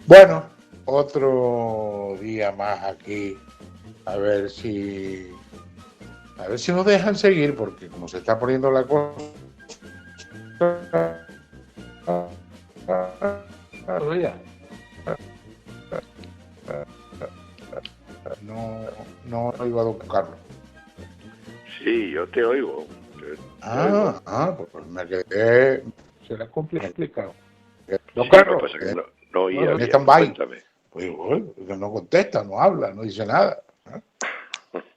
Bueno, otro día más aquí, a ver si, a ver si nos dejan seguir, porque como se está poniendo la cosa, no iba a don Carlos. Sí, yo te oigo. Te oigo. Pues me quedé, será complicado. Don Sí, lo que Carlos, pasa es que no oía en bien. stand-by, Cuéntame. pues bueno, no contesta, no habla, no dice nada.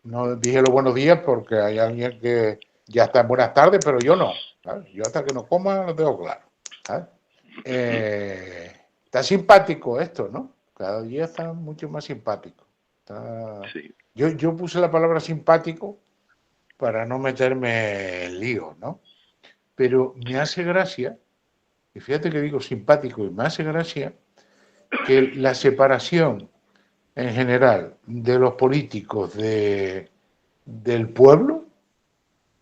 No dije los buenos días porque hay alguien que ya está en buenas tardes, pero yo no. ¿Sabes? Yo hasta que no coma lo tengo claro. ¿Sabes? Está simpático esto, ¿no? Cada día está mucho más simpático. Está... Sí. Yo puse la palabra simpático para no meterme en lío, ¿no? Pero me hace gracia, y fíjate que digo simpático, y me hace gracia que la separación en general de los políticos del pueblo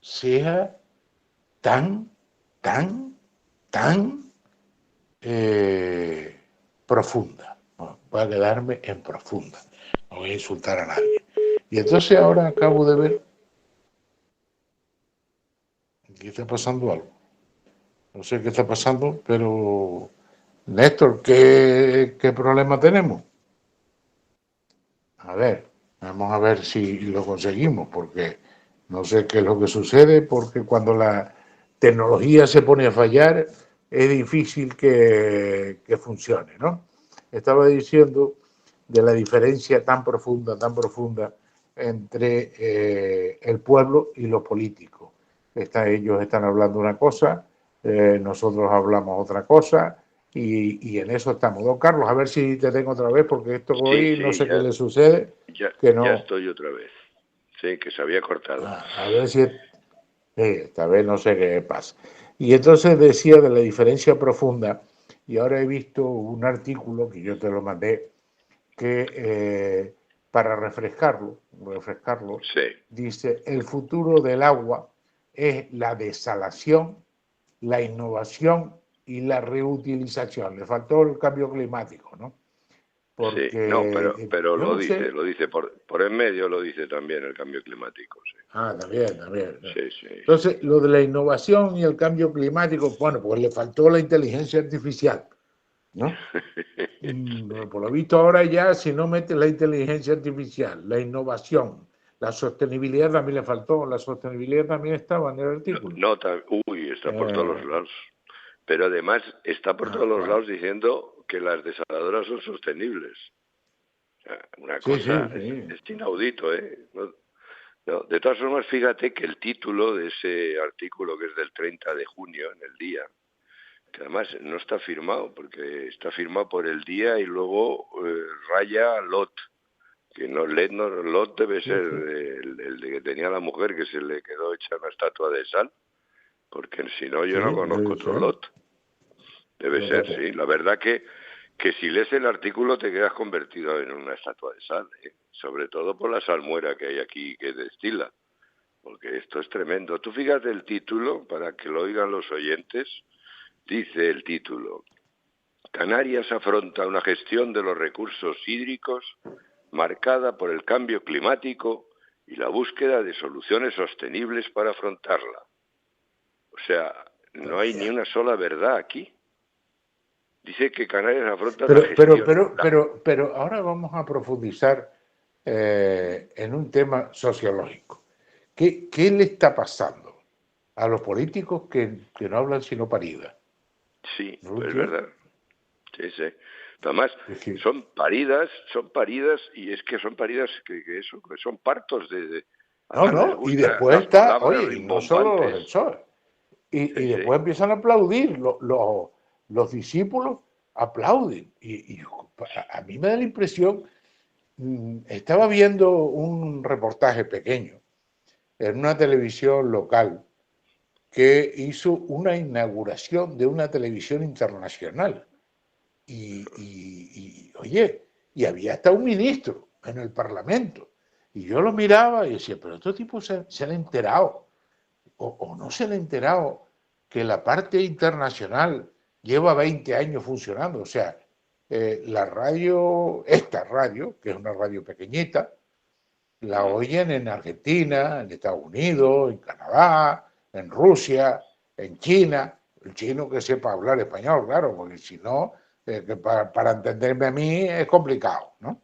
sea tan, tan, tan eh, profunda. Bueno, voy a quedarme en profunda. No voy a insultar a nadie. Y entonces ahora acabo de ver que está pasando algo. No sé qué está pasando, pero Néstor, ¿qué problema tenemos? A ver, vamos a ver si lo conseguimos, porque no sé qué es lo que sucede, porque cuando la tecnología se pone a fallar, es difícil que funcione, ¿no? Estaba diciendo de la diferencia tan profunda entre el pueblo y los políticos. Ellos están hablando una cosa, nosotros hablamos otra cosa, y en eso estamos. Don Carlos, a ver si te tengo otra vez, porque esto Sí, hoy no sí, sé qué le sucede, que ya no. estoy otra vez. Sí, que se había cortado. A ver si esta vez no sé qué pasa. Y entonces decía de la diferencia profunda, y ahora he visto un artículo que yo te lo mandé, que para refrescarlo, Sí. dice, el futuro del agua es la desalación, la innovación y la reutilización. Le faltó el cambio climático, ¿no? Sí, no, Porque pero yo no sé. lo dice por en medio, lo dice también el cambio climático, sí. También, también. Sí, sí, sí. Entonces, lo de la innovación y el cambio climático, bueno, pues le faltó la inteligencia artificial, ¿no? Sí. Por lo visto ahora ya, si no mete la inteligencia artificial, la innovación, la sostenibilidad también le faltó, la sostenibilidad también estaba en el No, artículo. uy, está por todos los Eh, lados. Pero además está por todos los bueno, lados diciendo que las desaladoras son sostenibles. O sea, una sí, sí, cosa sí. es inaudito, ¿eh? No, de todas formas, fíjate que el título de ese artículo, que es del 30 de junio, en el día, que además no está firmado, porque está firmado por el día y luego raya Lot, que no, Lot debe Sí, ser sí. el de que tenía la mujer que se le quedó hecha una estatua de sal, porque si no yo Sí, no conozco debe otro ser. Lot. Debe ser, Fíjate. sí. La verdad que si lees el artículo te quedas convertido en una estatua de sal, ¿eh? Sobre todo por la salmuera que hay aquí que destila, porque esto es tremendo. Tú fíjate el título, para que lo oigan los oyentes, dice el título: Canarias afronta una gestión de los recursos hídricos marcada por el cambio climático y la búsqueda de soluciones sostenibles para afrontarla. O sea, no hay ni una sola verdad aquí. Dice que Canarias afronta la gestión. Pero ahora vamos a profundizar en un tema sociológico. ¿Qué le está pasando a los políticos que no hablan sino paridas? Sí, ¿No lo es entiendo? verdad. Sí, sí. Además, Es que, son paridas, y es que son paridas que son partos no, además les no, y gusta después las está, palabras oye, y no solo los rimbombantes. del PSOE, y Sí, sí. después empiezan a aplaudir, los discípulos aplauden. Y a mí me da la impresión, estaba viendo un reportaje pequeño en una televisión local que hizo una inauguración de una televisión internacional. Oye, y había hasta un ministro en el Parlamento. Y yo lo miraba y decía, pero estos tipos se han enterado, o no se han enterado que la parte internacional lleva 20 años funcionando. O sea, la radio, esta radio, que es una radio pequeñita, la oyen en Argentina, en Estados Unidos, en Canadá, en Rusia, en China. El chino que sepa hablar español, claro, porque si no, para entenderme a mí es complicado, ¿no?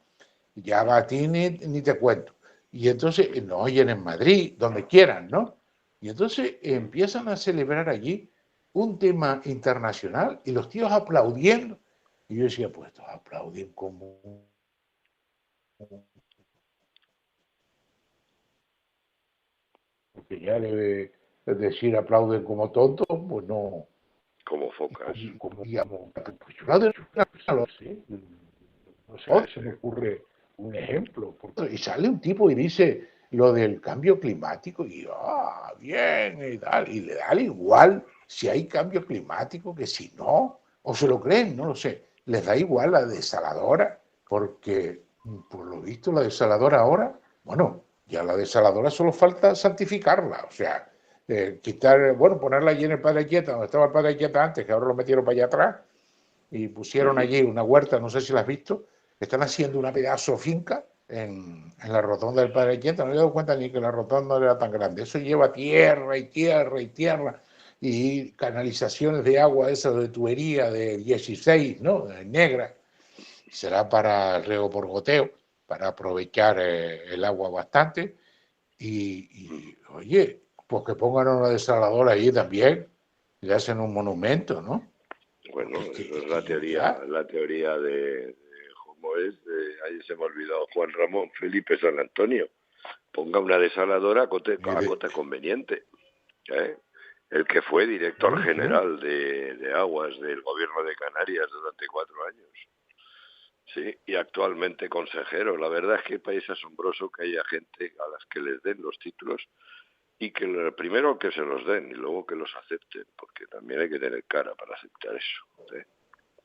Ya a ti ni te cuento. Y entonces nos oyen en Madrid, donde quieran, ¿no? Y entonces empiezan a celebrar allí un tema internacional y los tíos aplaudiendo. Y yo decía, pues estos aplauden como que ya debe decir aplauden como tontos, pues no, Como focas. como digamos, pues yo no lo sé, no sé, se me ocurre un ejemplo. Y sale un tipo y dice lo del cambio climático y bien, y le da igual si hay cambio climático que si no, o se lo creen, no lo sé, les da igual la desaladora, porque por lo visto la desaladora ahora, bueno, ya la desaladora solo falta santificarla, o sea, quitar, bueno, ponerla allí en el Padre Quieta, donde estaba el Padre Quieta antes, que ahora lo metieron para allá atrás, y pusieron allí una huerta, no sé si la has visto, están haciendo una pedazo finca en la rotonda del Padre Quieta, no me he dado cuenta ni que la rotonda no era tan grande, eso lleva tierra y tierra y tierra, y canalizaciones de agua, esas de tubería de 16, ¿no? De negra, será para el riego por goteo, para aprovechar el agua bastante, oye, pues que pongan una desaladora ahí también, le hacen un monumento, ¿no? Bueno, Porque eso es ya, la teoría ¿cómo es? Ahí se me ha olvidado, Juan Ramón Felipe San Antonio. Ponga una desaladora a cota conveniente. ¿Eh? El que fue director general de aguas del gobierno de Canarias durante 4 años. Sí, y actualmente consejero. La verdad es que es asombroso que haya gente a las que les den los títulos y que primero que se los den y luego que los acepten, porque también hay que tener cara para aceptar eso. ¿Eh?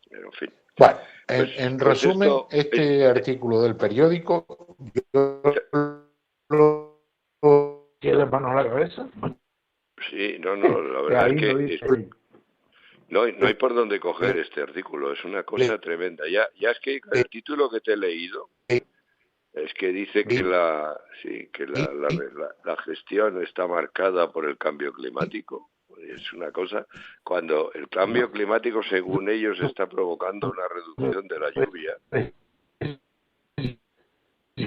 Pero en fin. bueno, en Pues resumen, esto... este artículo del periódico, yo lo tiene manos a la cabeza. Sí, no, la verdad es Ahí no que dice. no hay por dónde coger este artículo, es una cosa tremenda. Ya es que el título que te he leído es que dice que la gestión está marcada por el cambio climático. Es una cosa, cuando el cambio climático, según ellos, está provocando una reducción de la lluvia.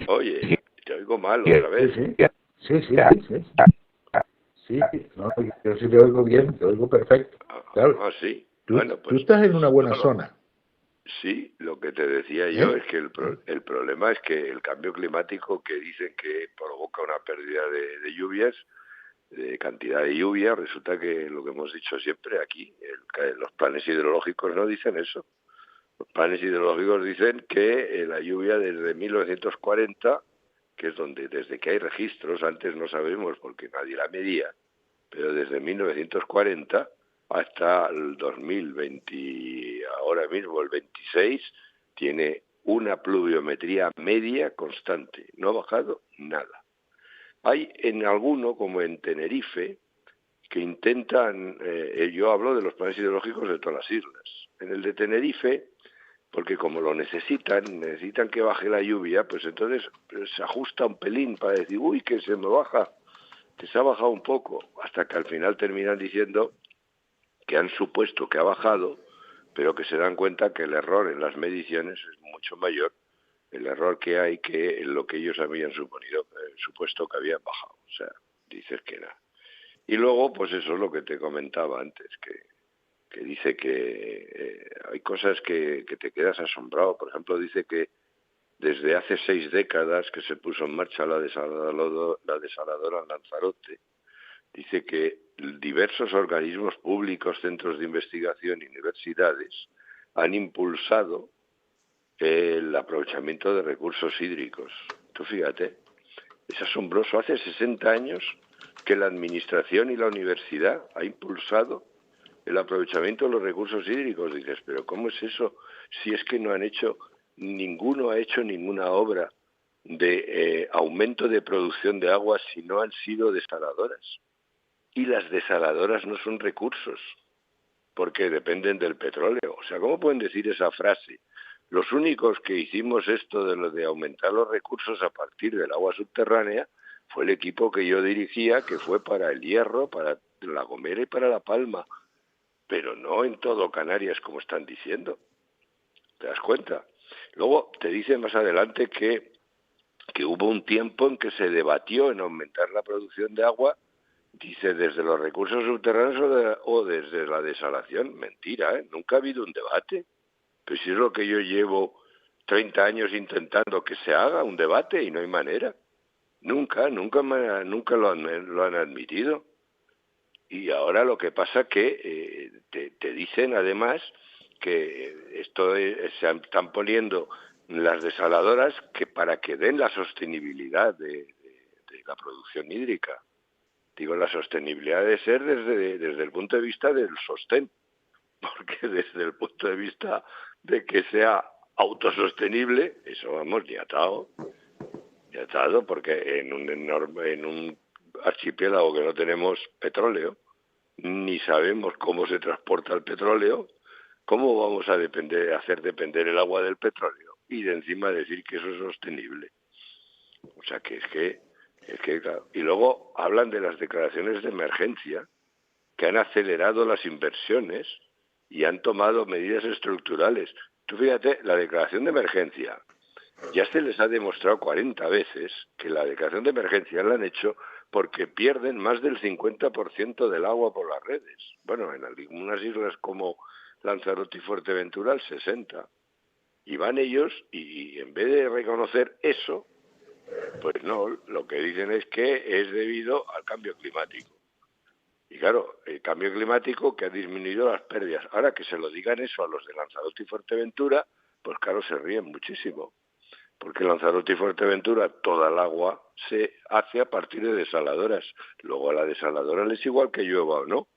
Oye, te oigo mal otra vez. Sí, no, yo sí te oigo bien, te oigo perfecto. Claro, Sí. tú Bueno, pues estás en una buena zona. Sí, lo que te decía yo es que el problema es que el cambio climático, que dicen que provoca una pérdida de lluvias, de cantidad de lluvia, resulta que lo que hemos dicho siempre aquí, los planes hidrológicos no dicen eso. Los planes hidrológicos dicen que la lluvia desde 1940, que es desde que hay registros, antes no sabemos porque nadie la medía, pero desde 1940 hasta el 2020, ahora mismo el 26, tiene una pluviometría media constante, no ha bajado nada. Hay en alguno, como en Tenerife, que intentan, yo hablo de los planes hidrológicos de todas las islas. En el de Tenerife, porque como lo necesitan que baje la lluvia, pues entonces se ajusta un pelín para decir, uy, que se me baja, que se ha bajado un poco, hasta que al final terminan diciendo que han supuesto que ha bajado, pero que se dan cuenta que el error en las mediciones es mucho mayor, el error que hay que en lo que ellos habían supuesto que habían bajado. O sea, dices que nada. Y luego, pues eso es lo que te comentaba antes, que dice que hay cosas que te quedas asombrado. Por ejemplo, dice que desde hace 6 décadas que se puso en marcha la desaladora en Lanzarote, dice que diversos organismos públicos, centros de investigación y universidades han impulsado el aprovechamiento de recursos hídricos. Tú fíjate, es asombroso. Hace 60 años que la administración y la universidad ha impulsado el aprovechamiento de los recursos hídricos. Dices, pero ¿cómo es eso? Si es que ninguno ha hecho ninguna obra de aumento de producción de agua si no han sido desaladoras. Y las desaladoras no son recursos, porque dependen del petróleo. O sea, ¿cómo pueden decir esa frase? Los únicos que hicimos esto de lo de aumentar los recursos a partir del agua subterránea fue el equipo que yo dirigía, que fue para el Hierro, para La Gomera y para La Palma, pero no en todo Canarias como están diciendo. ¿Te das cuenta? Luego te dice más adelante que hubo un tiempo en que se debatió en aumentar la producción de agua, dice, desde los recursos subterráneos o desde la desalación. Mentira, ¿eh? Nunca ha habido un debate. Pero si es lo que yo llevo 30 años intentando que se haga un debate y no hay manera. Nunca lo han admitido. Y ahora lo que pasa que te dicen además que se están poniendo las desaladoras que para que den la sostenibilidad de la producción hídrica. Digo, la sostenibilidad debe ser desde el punto de vista del sostén, porque desde el punto de vista de que sea autosostenible, eso vamos, ya atado, porque en un archipiélago que no tenemos petróleo, ni sabemos cómo se transporta el petróleo, ¿cómo vamos a hacer depender el agua del petróleo? Y de encima decir que eso es sostenible. O sea que es que claro. Y luego hablan de las declaraciones de emergencia, que han acelerado las inversiones y han tomado medidas estructurales. Tú fíjate, la declaración de emergencia, ya se les ha demostrado 40 veces que la declaración de emergencia la han hecho porque pierden más del 50% del agua por las redes. Bueno, en algunas islas como Lanzarote y Fuerteventura, el 60%. Y van ellos y en vez de reconocer eso, pues no, lo que dicen es que es debido al cambio climático. Y claro, el cambio climático que ha disminuido las pérdidas. Ahora que se lo digan eso a los de Lanzarote y Fuerteventura, pues claro, se ríen muchísimo. Porque en Lanzarote y Fuerteventura toda el agua se hace a partir de desaladoras. Luego a la desaladora les igual que llueva o no.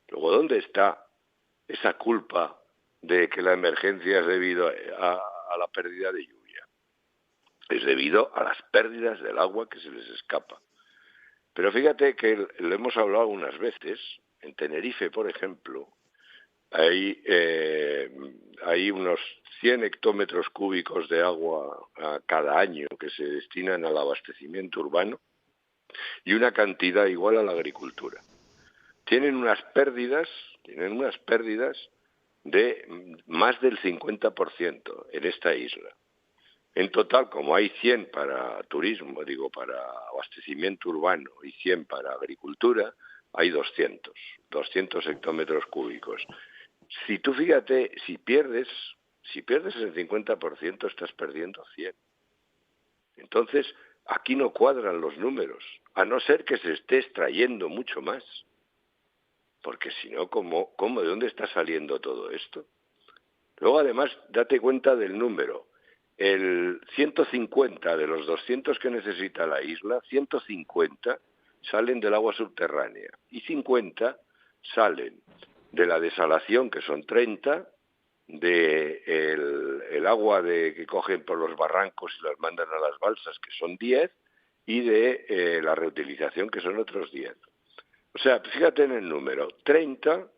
Luego, ¿dónde está esa culpa de que la emergencia es debido a la pérdida de lluvia? Es debido a las pérdidas del agua que se les escapa. Pero fíjate que lo hemos hablado algunas veces. En Tenerife, por ejemplo, hay unos 100 hectómetros cúbicos de agua cada año que se destinan al abastecimiento urbano y una cantidad igual a la agricultura. Tienen unas pérdidas de más del 50% en esta isla. En total, como hay 100 para turismo, para abastecimiento urbano y 100 para agricultura, hay 200 hectómetros cúbicos. Si tú fíjate, si pierdes el 50%, estás perdiendo 100. Entonces, aquí no cuadran los números, a no ser que se esté extrayendo mucho más. Porque si no, ¿de dónde está saliendo todo esto? Luego, además, date cuenta del número. El 150 de los 200 que necesita la isla, 150 salen del agua subterránea y 50 salen de la desalación, que son 30, el agua que cogen por los barrancos y las mandan a las balsas, que son 10, y de la reutilización, que son otros 10. O sea, fíjate en el número, 30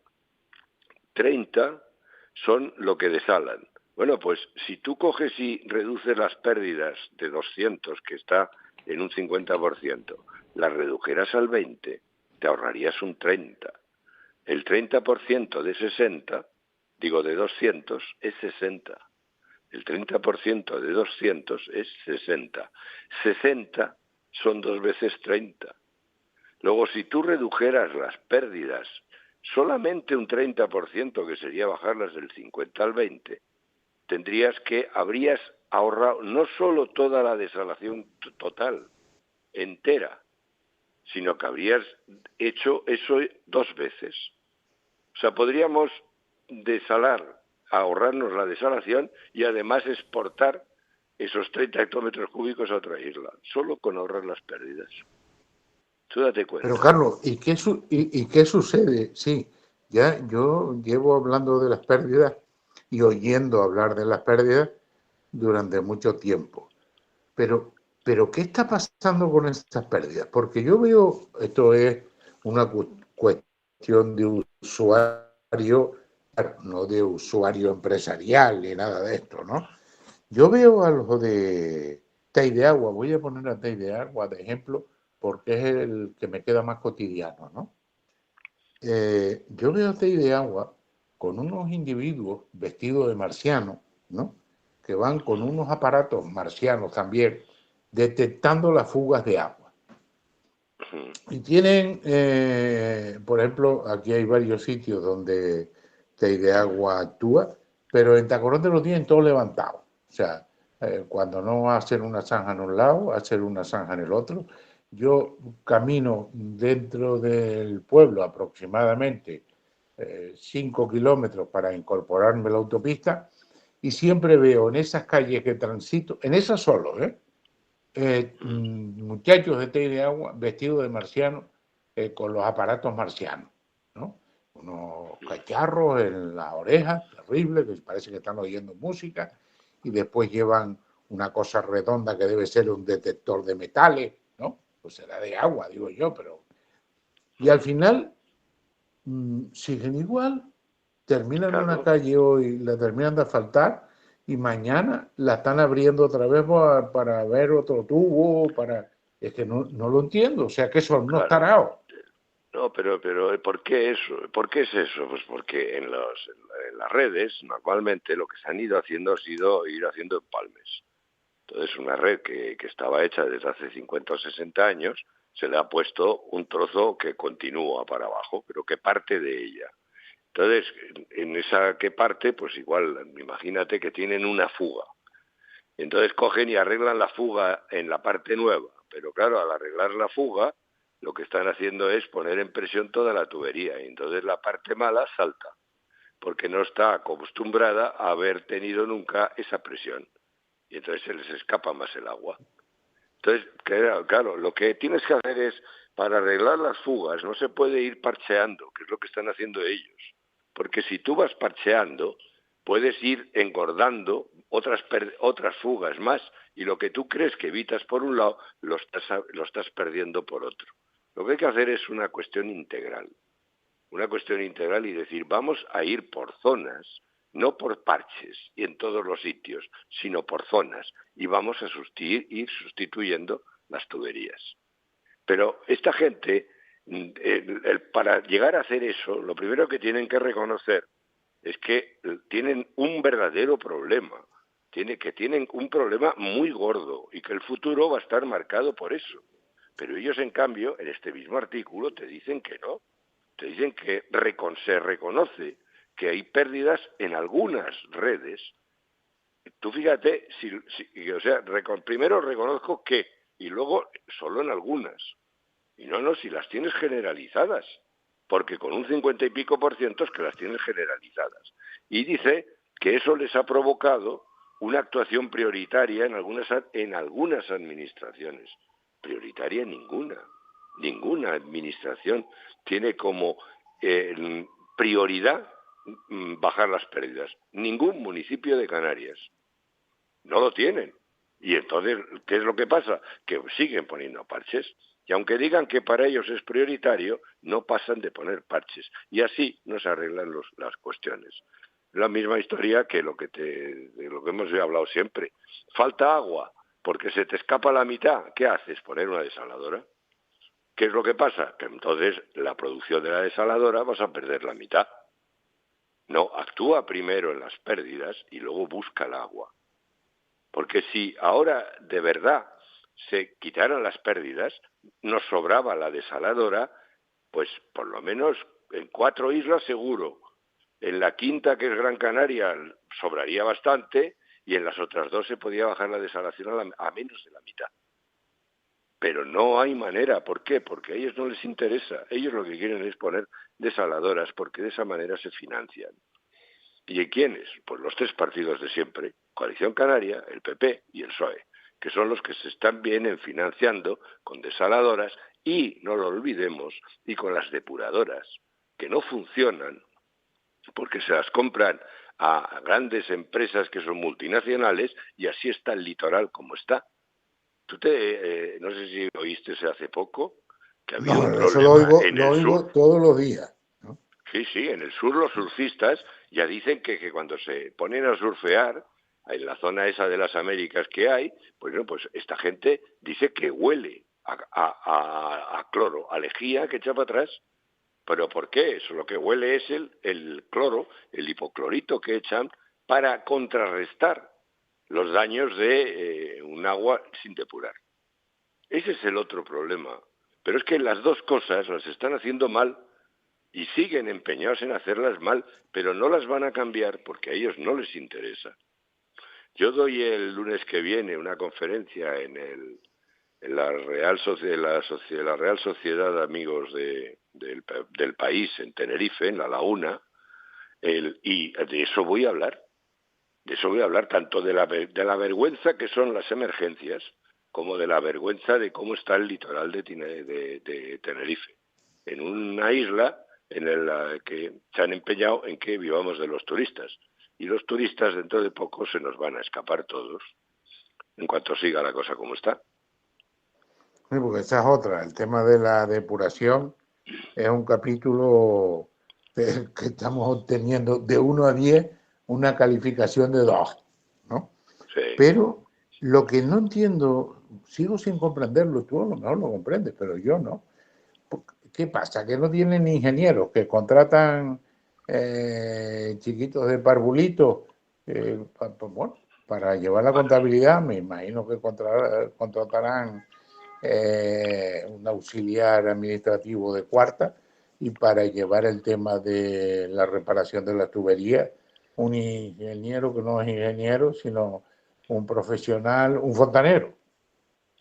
son lo que desalan. Bueno, pues si tú coges y reduces las pérdidas de 200, que está en un 50%, las redujeras al 20, te ahorrarías un 30. El 30% de 60, de 200, es 60. El 30% de 200 es 60. 60 son 2 veces 30. Luego, si tú redujeras las pérdidas solamente un 30%, que sería bajarlas del 50 al 20, habrías ahorrado no solo toda la desalación total, entera, sino que habrías hecho eso 2 veces. O sea, podríamos ahorrarnos la desalación y además exportar esos 30 hectómetros cúbicos a otra isla, solo con ahorrar las pérdidas. Tú date cuenta. Pero Carlos, ¿y qué sucede? Sí, ya yo llevo hablando de las pérdidas y oyendo hablar de las pérdidas durante mucho tiempo. Pero ¿qué está pasando con estas pérdidas? Porque yo veo, esto es una cuestión de usuario claro, no de usuario empresarial ni nada de esto, ¿no? Yo veo a los de Agua, voy a poner a Agua de ejemplo porque es el que me queda más cotidiano, ¿no? Yo veo a Agua con unos individuos vestidos de marciano, ¿no? Que van con unos aparatos marcianos también, detectando las fugas de agua. Y tienen, por ejemplo, aquí hay varios sitios donde Agua actúa, pero en Tacorón lo tienen todo levantado. O sea, cuando no hacen una zanja en un lado, hacen una zanja en el otro. Yo camino dentro del pueblo aproximadamente 5 kilómetros para incorporarme a la autopista y siempre veo en esas calles que transito, en esas solo, muchachos de Agua vestidos de marciano con los aparatos marcianos, ¿no? Unos cacharros en las orejas, terrible, que parece que están oyendo música, y después llevan una cosa redonda que debe ser un detector de metales, ¿no? Pues será de agua, digo yo, pero... Y al final siguen igual, terminan una Claro. calle hoy, la terminan de asfaltar y mañana la están abriendo otra vez para ver otro tubo, para... Es que no lo entiendo, o sea que son unos Claro. tarados. No, pero ¿por qué eso? ¿Por qué es eso? Pues porque en las redes, normalmente, lo que se han ido haciendo ha sido ir haciendo empalmes. Entonces, una red que estaba hecha desde hace 50 o 60 años, se le ha puesto un trozo que continúa para abajo, pero que parte de ella. Entonces, en esa que parte, pues igual, imagínate que tienen una fuga. Entonces cogen y arreglan la fuga en la parte nueva. Pero claro, al arreglar la fuga, lo que están haciendo es poner en presión toda la tubería. Y entonces la parte mala salta, porque no está acostumbrada a haber tenido nunca esa presión. Y entonces se les escapa más el agua. Entonces, claro, lo que tienes que hacer es, para arreglar las fugas, no se puede ir parcheando, que es lo que están haciendo ellos. Porque si tú vas parcheando, puedes ir engordando otras fugas más, y lo que tú crees que evitas por un lado, lo estás perdiendo por otro. Lo que hay que hacer es una cuestión integral y decir, vamos a ir por zonas, no por parches y en todos los sitios, sino por zonas, y vamos a ir sustituyendo las tuberías. Pero esta gente, para llegar a hacer eso, lo primero que tienen que reconocer es que tienen un verdadero problema, tienen un problema muy gordo y que el futuro va a estar marcado por eso. Pero ellos, en cambio, en este mismo artículo te dicen que no, te dicen que se reconoce que hay pérdidas en algunas redes. Tú fíjate, o sea, primero reconozco que, y luego solo en algunas. Y no, si las tienes generalizadas, porque con un 50 y pico por ciento es que las tienes generalizadas. Y dice que eso les ha provocado una actuación prioritaria en algunas administraciones. Prioritaria ninguna. Ninguna administración tiene como prioridad bajar las pérdidas. Ningún municipio de Canarias. No lo tienen. Y entonces, ¿qué es lo que pasa? Que siguen poniendo parches. Y aunque digan que para ellos es prioritario, no pasan de poner parches. Y así no se arreglan las cuestiones. La misma historia que de lo que hemos hablado siempre. Falta agua, porque se te escapa la mitad. ¿Qué haces? Poner una desaladora. ¿Qué es lo que pasa? Que entonces la producción de la desaladora vas a perder la mitad. No, actúa primero en las pérdidas y luego busca el agua. Porque si ahora de verdad se quitaran las pérdidas, nos sobraba la desaladora, pues por lo menos en 4 islas seguro. En la quinta, que es Gran Canaria, sobraría bastante, y en las otras 2 se podía bajar la desalación a menos de la mitad. Pero no hay manera. ¿Por qué? Porque a ellos no les interesa. Ellos lo que quieren es poner desaladoras, porque de esa manera se financian. ¿Y quiénes? Pues los 3 partidos de siempre, Coalición Canaria, el PP y el PSOE, que son los que vienen financiando con desaladoras y, no lo olvidemos, y con las depuradoras, que no funcionan porque se las compran a grandes empresas que son multinacionales y así está el litoral como está. No sé si oíste hace poco que ha habido un No, eso problema en lo el sur. oigo todos los días, ¿no? Sí, sí, en el sur los surfistas ya dicen que cuando se ponen a surfear en la zona esa de las Américas que hay, pues no, pues esta gente dice que huele a cloro, a lejía que echa para atrás. ¿Pero por qué? Eso lo que huele es el cloro, el hipoclorito que echan para contrarrestar los daños de un agua sin depurar. Ese es el otro problema. Pero es que las dos cosas las están haciendo mal y siguen empeñados en hacerlas mal, pero no las van a cambiar porque a ellos no les interesa. Yo doy el lunes que viene una conferencia en la la Real Sociedad de Amigos del País en Tenerife, en La Laguna, y de eso voy a hablar. De eso voy a hablar tanto de la vergüenza que son las emergencias como de la vergüenza de cómo está el litoral de Tenerife, en una isla en la que se han empeñado en que vivamos de los turistas. Y los turistas dentro de poco se nos van a escapar todos, en cuanto siga la cosa como está. Sí, porque esa es otra, el tema de la depuración es un capítulo que estamos obteniendo de 1 a 10 una calificación de 2, ¿no? Sí. Pero lo que no entiendo, sigo sin comprenderlo, tú a lo mejor lo comprendes, pero yo no. ¿Qué pasa? Que no tienen ingenieros, que contratan chiquitos de parvulitos bueno, para llevar la contabilidad. Me imagino que contratarán un auxiliar administrativo de cuarta, y para llevar el tema de la reparación de la tubería, un ingeniero que no es ingeniero, sino un profesional, un fontanero,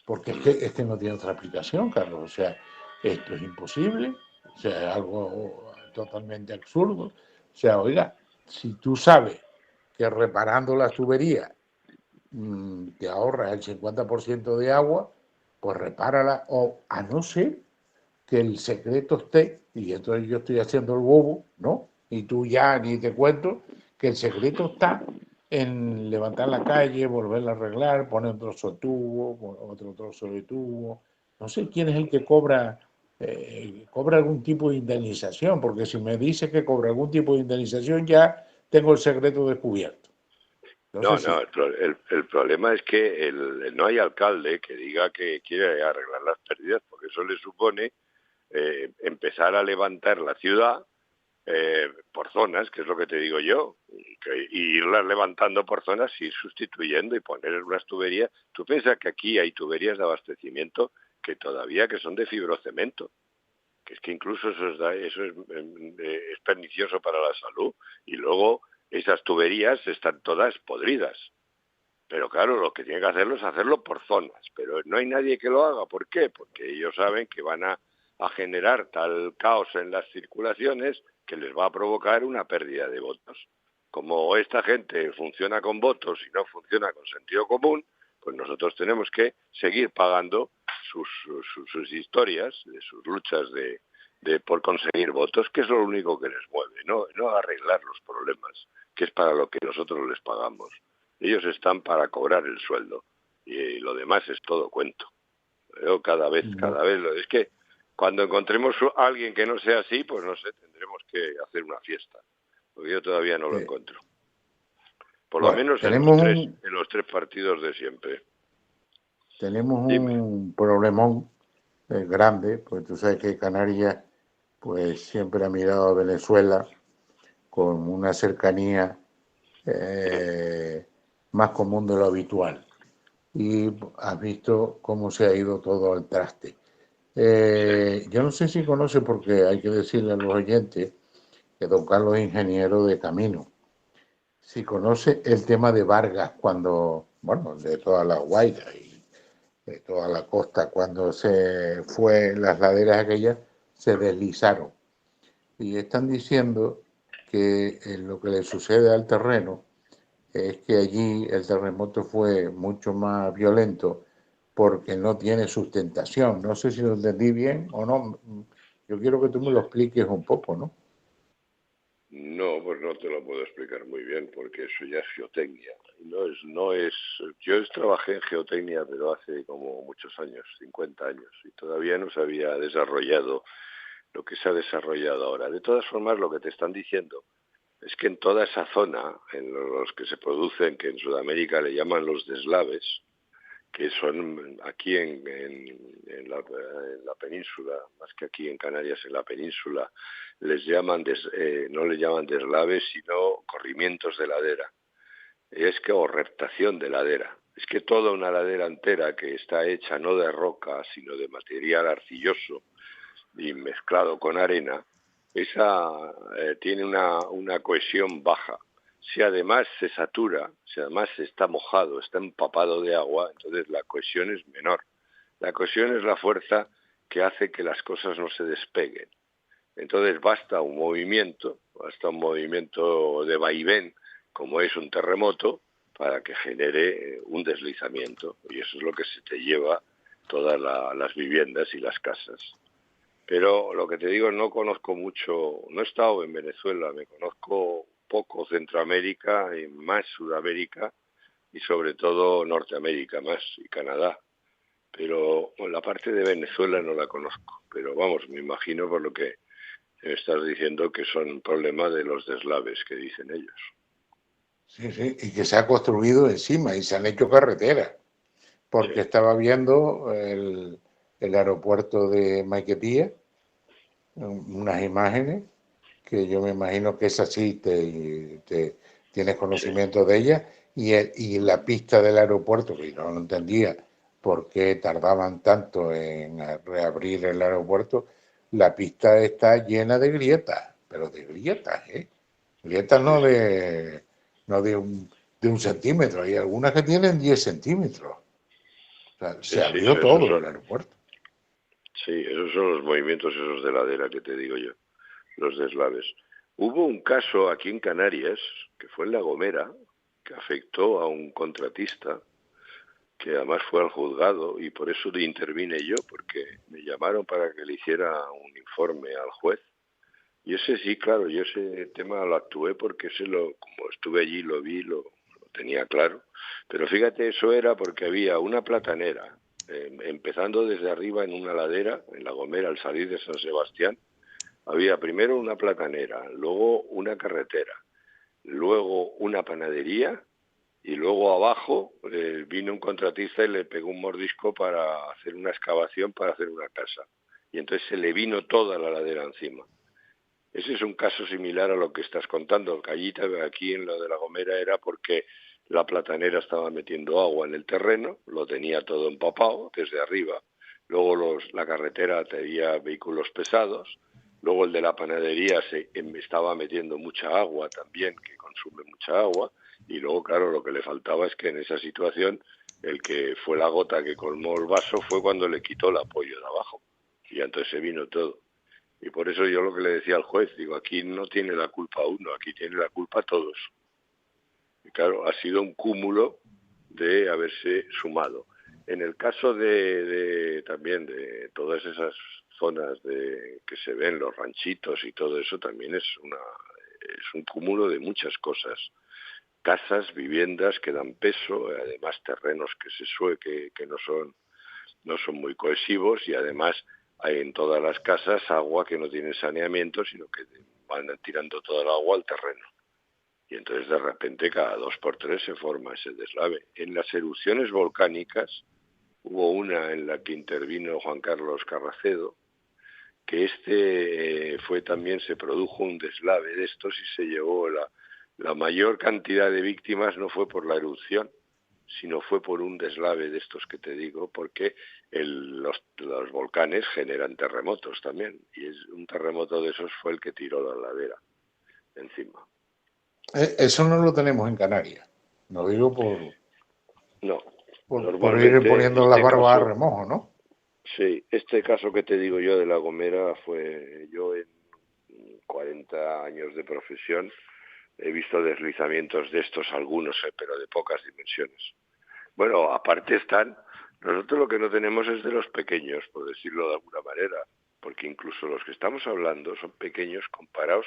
porque es que no tiene otra aplicación, Carlos. O sea, esto es imposible, o sea, es algo totalmente absurdo. O sea, oiga, si tú sabes que reparando las tuberías te ahorras el 50% de agua, pues repárala, o a no ser que el secreto esté, y entonces yo estoy haciendo el bobo, ¿no? Y tú ya ni te cuento, que el secreto está en levantar la calle, volverla a arreglar, poner un trozo de tubo, otro trozo de tubo. No sé quién es el que cobra algún tipo de indemnización, porque si me dice que cobra algún tipo de indemnización, ya tengo el secreto descubierto. No sé No, si. el problema es que no hay alcalde que diga que quiere arreglar las pérdidas, porque eso le supone empezar a levantar la ciudad por zonas, que es lo que te digo yo, y irlas levantando por zonas, ir sustituyendo y poner unas tuberías. Tú piensas que aquí hay tuberías de abastecimiento que todavía que son de fibrocemento, que es que incluso es pernicioso para la salud, y luego esas tuberías están todas podridas. Pero claro, lo que tiene que hacerlo es hacerlo por zonas, pero no hay nadie que lo haga. ¿Por qué? Porque ellos saben que van a generar tal caos en las circulaciones que les va a provocar una pérdida de votos. Como esta gente funciona con votos y no funciona con sentido común, pues nosotros tenemos que seguir pagando sus historias, de sus luchas por conseguir votos, que es lo único que les mueve, no arreglar los problemas, que es para lo que nosotros les pagamos. Ellos están para cobrar el sueldo y lo demás es todo cuento. Pero cada vez, es que cuando encontremos a alguien que no sea así, pues no sé, tendremos que hacer una fiesta, porque yo todavía no lo eh, encuentro. Por lo bueno, menos en los tres partidos de siempre. tenemos Dime. un problemón grande, pues tú sabes que Canarias pues siempre ha mirado a Venezuela con una cercanía eh, más común de lo habitual. Y has visto cómo se ha ido todo al traste. Yo no sé si conoce, porque hay que decirle a los oyentes que don Carlos es ingeniero de camino. Si conoce el tema de Vargas cuando, bueno, de toda la Guaira y de toda la costa, cuando se fue, las laderas aquellas se deslizaron. Y están diciendo que lo que le sucede al terreno es que allí el terremoto fue mucho más violento porque no tiene sustentación. No sé si lo entendí bien o no. Yo quiero que tú me lo expliques un poco, ¿no? No, pues no te lo puedo explicar muy bien, porque eso ya es geotecnia. No es. Yo trabajé en geotecnia, pero hace como muchos años, 50 años, y todavía no se había desarrollado lo que se ha desarrollado ahora. De todas formas, lo que te están diciendo es que en toda esa zona, en los que se producen, que en Sudamérica le llaman los deslaves, que son aquí en la península, más que aquí en Canarias, en la península, les llaman no les llaman deslaves, sino corrimientos de ladera. Es que, o reptación de ladera. Es que toda una ladera entera que está hecha no de roca, sino de material arcilloso y mezclado con arena, esa tiene una cohesión baja. Si además se satura, si además está mojado, está empapado de agua, entonces la cohesión es menor. La cohesión es la fuerza que hace que las cosas no se despeguen. Entonces basta un movimiento de vaivén, como es un terremoto, para que genere un deslizamiento. Y eso es lo que se te lleva todas las viviendas y las casas. Pero lo que te digo, no conozco mucho, no he estado en Venezuela, me conozco poco Centroamérica y más Sudamérica y sobre todo Norteamérica más y Canadá. Pero la parte de Venezuela no la conozco. Pero vamos, me imagino por lo que me estás diciendo que son problemas de los deslaves que dicen ellos. Sí, sí, y que se ha construido encima y se han hecho carreteras. Porque estaba viendo el aeropuerto de Maiquetía, unas imágenes que yo me imagino que es así, tienes conocimiento de ellas, y la pista del aeropuerto, que yo no entendía por qué tardaban tanto en reabrir el aeropuerto, la pista está llena de grietas, pero de grietas, ¿eh? Grietas no de un centímetro, hay algunas que tienen 10 centímetros. O sea, se abrió todo el aeropuerto. Sí, esos son los movimientos esos de ladera que te digo yo, los deslaves. Hubo un caso aquí en Canarias, que fue en La Gomera, que afectó a un contratista, que además fue al juzgado, y por eso intervine yo, porque me llamaron para que le hiciera un informe al juez. Y ese sí, claro, yo ese tema lo actué porque como estuve allí, lo vi, lo tenía claro. Pero fíjate, eso era porque había una platanera, empezando desde arriba en una ladera, en La Gomera, al salir de San Sebastián, había primero una platanera, luego una carretera, luego una panadería y luego abajo vino un contratista y le pegó un mordisco para hacer una excavación para hacer una casa. Y entonces se le vino toda la ladera encima. Ese es un caso similar a lo que estás contando. Aquí en lo de La Gomera era porque la platanera estaba metiendo agua en el terreno, lo tenía todo empapado desde arriba. Luego la carretera tenía vehículos pesados. Luego el de la panadería estaba metiendo mucha agua también, que consume mucha agua. Y luego, claro, lo que le faltaba es que en esa situación el que fue la gota que colmó el vaso fue cuando le quitó el apoyo de abajo. Y entonces se vino todo. Y por eso yo lo que le decía al juez, digo, aquí no tiene la culpa uno, aquí tiene la culpa todos. Y claro, ha sido un cúmulo de haberse sumado. En el caso también de todas esas zonas que se ven, los ranchitos y todo eso, también es un cúmulo de muchas cosas. Casas, viviendas que dan peso, además terrenos que no son muy cohesivos, y además hay en todas las casas agua que no tiene saneamiento, sino que van tirando todo el agua al terreno. Y entonces de repente cada 2 por 3 se forma ese deslave. En las erupciones volcánicas hubo una en la que intervino Juan Carlos Carracedo, que se produjo un deslave de estos y se llevó la mayor cantidad de víctimas. No fue por la erupción, sino fue por un deslave de estos que te digo, porque los volcanes generan terremotos también, y un terremoto de esos fue el que tiró la ladera encima. Eso no lo tenemos en Canarias. No digo por ir poniendo las barbas a remojo, ¿no? Sí, este caso que te digo yo de La Gomera fue yo en 40 años de profesión. He visto deslizamientos de estos, algunos, pero de pocas dimensiones. Bueno, aparte nosotros lo que no tenemos es de los pequeños, por decirlo de alguna manera, porque incluso los que estamos hablando son pequeños comparados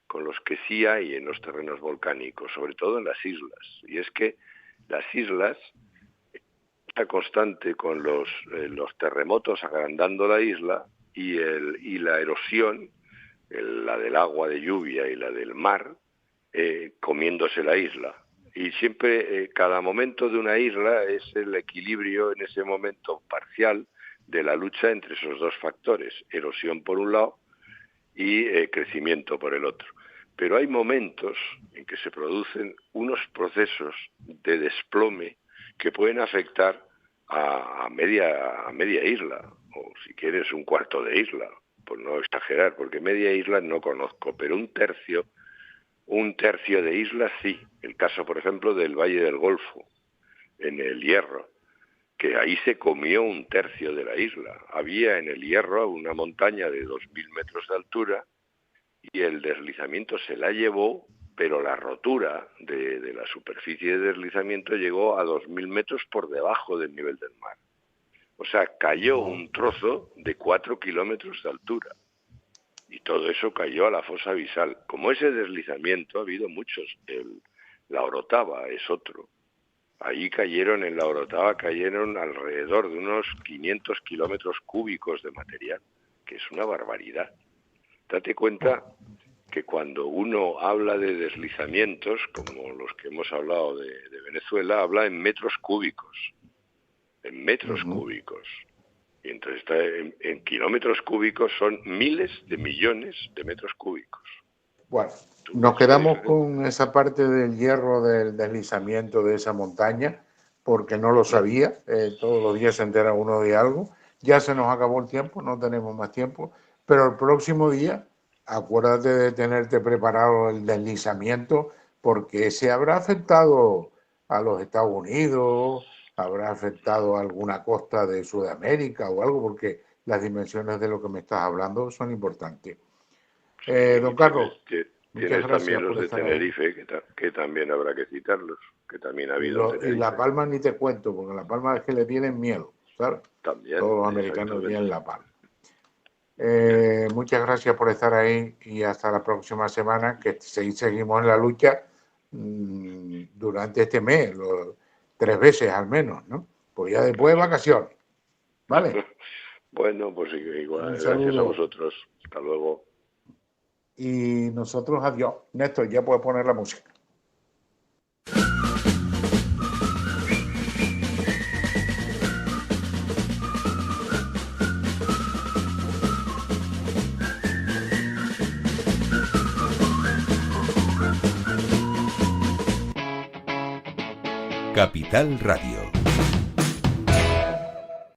con los que sí hay en los terrenos volcánicos, sobre todo en las islas. Y es que las islas, está constante con los terremotos agrandando la isla, y la erosión, la del agua de lluvia y la del mar, comiéndose la isla. Y siempre, cada momento de una isla es el equilibrio en ese momento parcial de la lucha entre esos dos factores, erosión por un lado y crecimiento por el otro. Pero hay momentos en que se producen unos procesos de desplome que pueden afectar a media isla, o si quieres un cuarto de isla, por no exagerar, porque media isla no conozco, pero un tercio de islas sí. El caso, por ejemplo, del Valle del Golfo, en el Hierro, que ahí se comió un tercio de la isla. Había en el Hierro una montaña de 2.000 metros de altura y el deslizamiento se la llevó, pero la rotura de la superficie de deslizamiento llegó a 2.000 metros por debajo del nivel del mar. O sea, cayó un trozo de 4 kilómetros de altura. Y todo eso cayó a la fosa abisal. Como ese deslizamiento, ha habido muchos. La Orotava es otro. Ahí en la Orotava cayeron alrededor de unos 500 kilómetros cúbicos de material, que es una barbaridad. Date cuenta que cuando uno habla de deslizamientos, como los que hemos hablado de Venezuela, habla en metros cúbicos. En metros cúbicos. Y entonces está en kilómetros cúbicos son miles de millones de metros cúbicos. Bueno, nos quedamos con esa parte del Hierro, del deslizamiento de esa montaña, porque no lo sabía. Todos los días se entera uno de algo. Ya se nos acabó el tiempo, no tenemos más tiempo. Pero el próximo día, acuérdate de tenerte preparado el deslizamiento, porque ese habrá afectado a los Estados Unidos, habrá afectado a alguna costa de Sudamérica o algo, porque las dimensiones de lo que me estás hablando son importantes. Don Carlos, tienes también los de Tenerife, que también habrá que citarlos, que también ha habido. Y La Palma ni te cuento, porque La Palma es que le tienen miedo, ¿sabes? También, todos los americanos tienen La Palma. Muchas gracias por estar ahí y hasta la próxima semana, que seguimos en la lucha durante este mes, 3 veces al menos, ¿no? Pues ya después de vacaciones, ¿vale? Bueno, pues igual, gracias a vosotros. Hasta luego. Y nosotros adiós. Néstor, ya puedes poner la música. Capital Radio.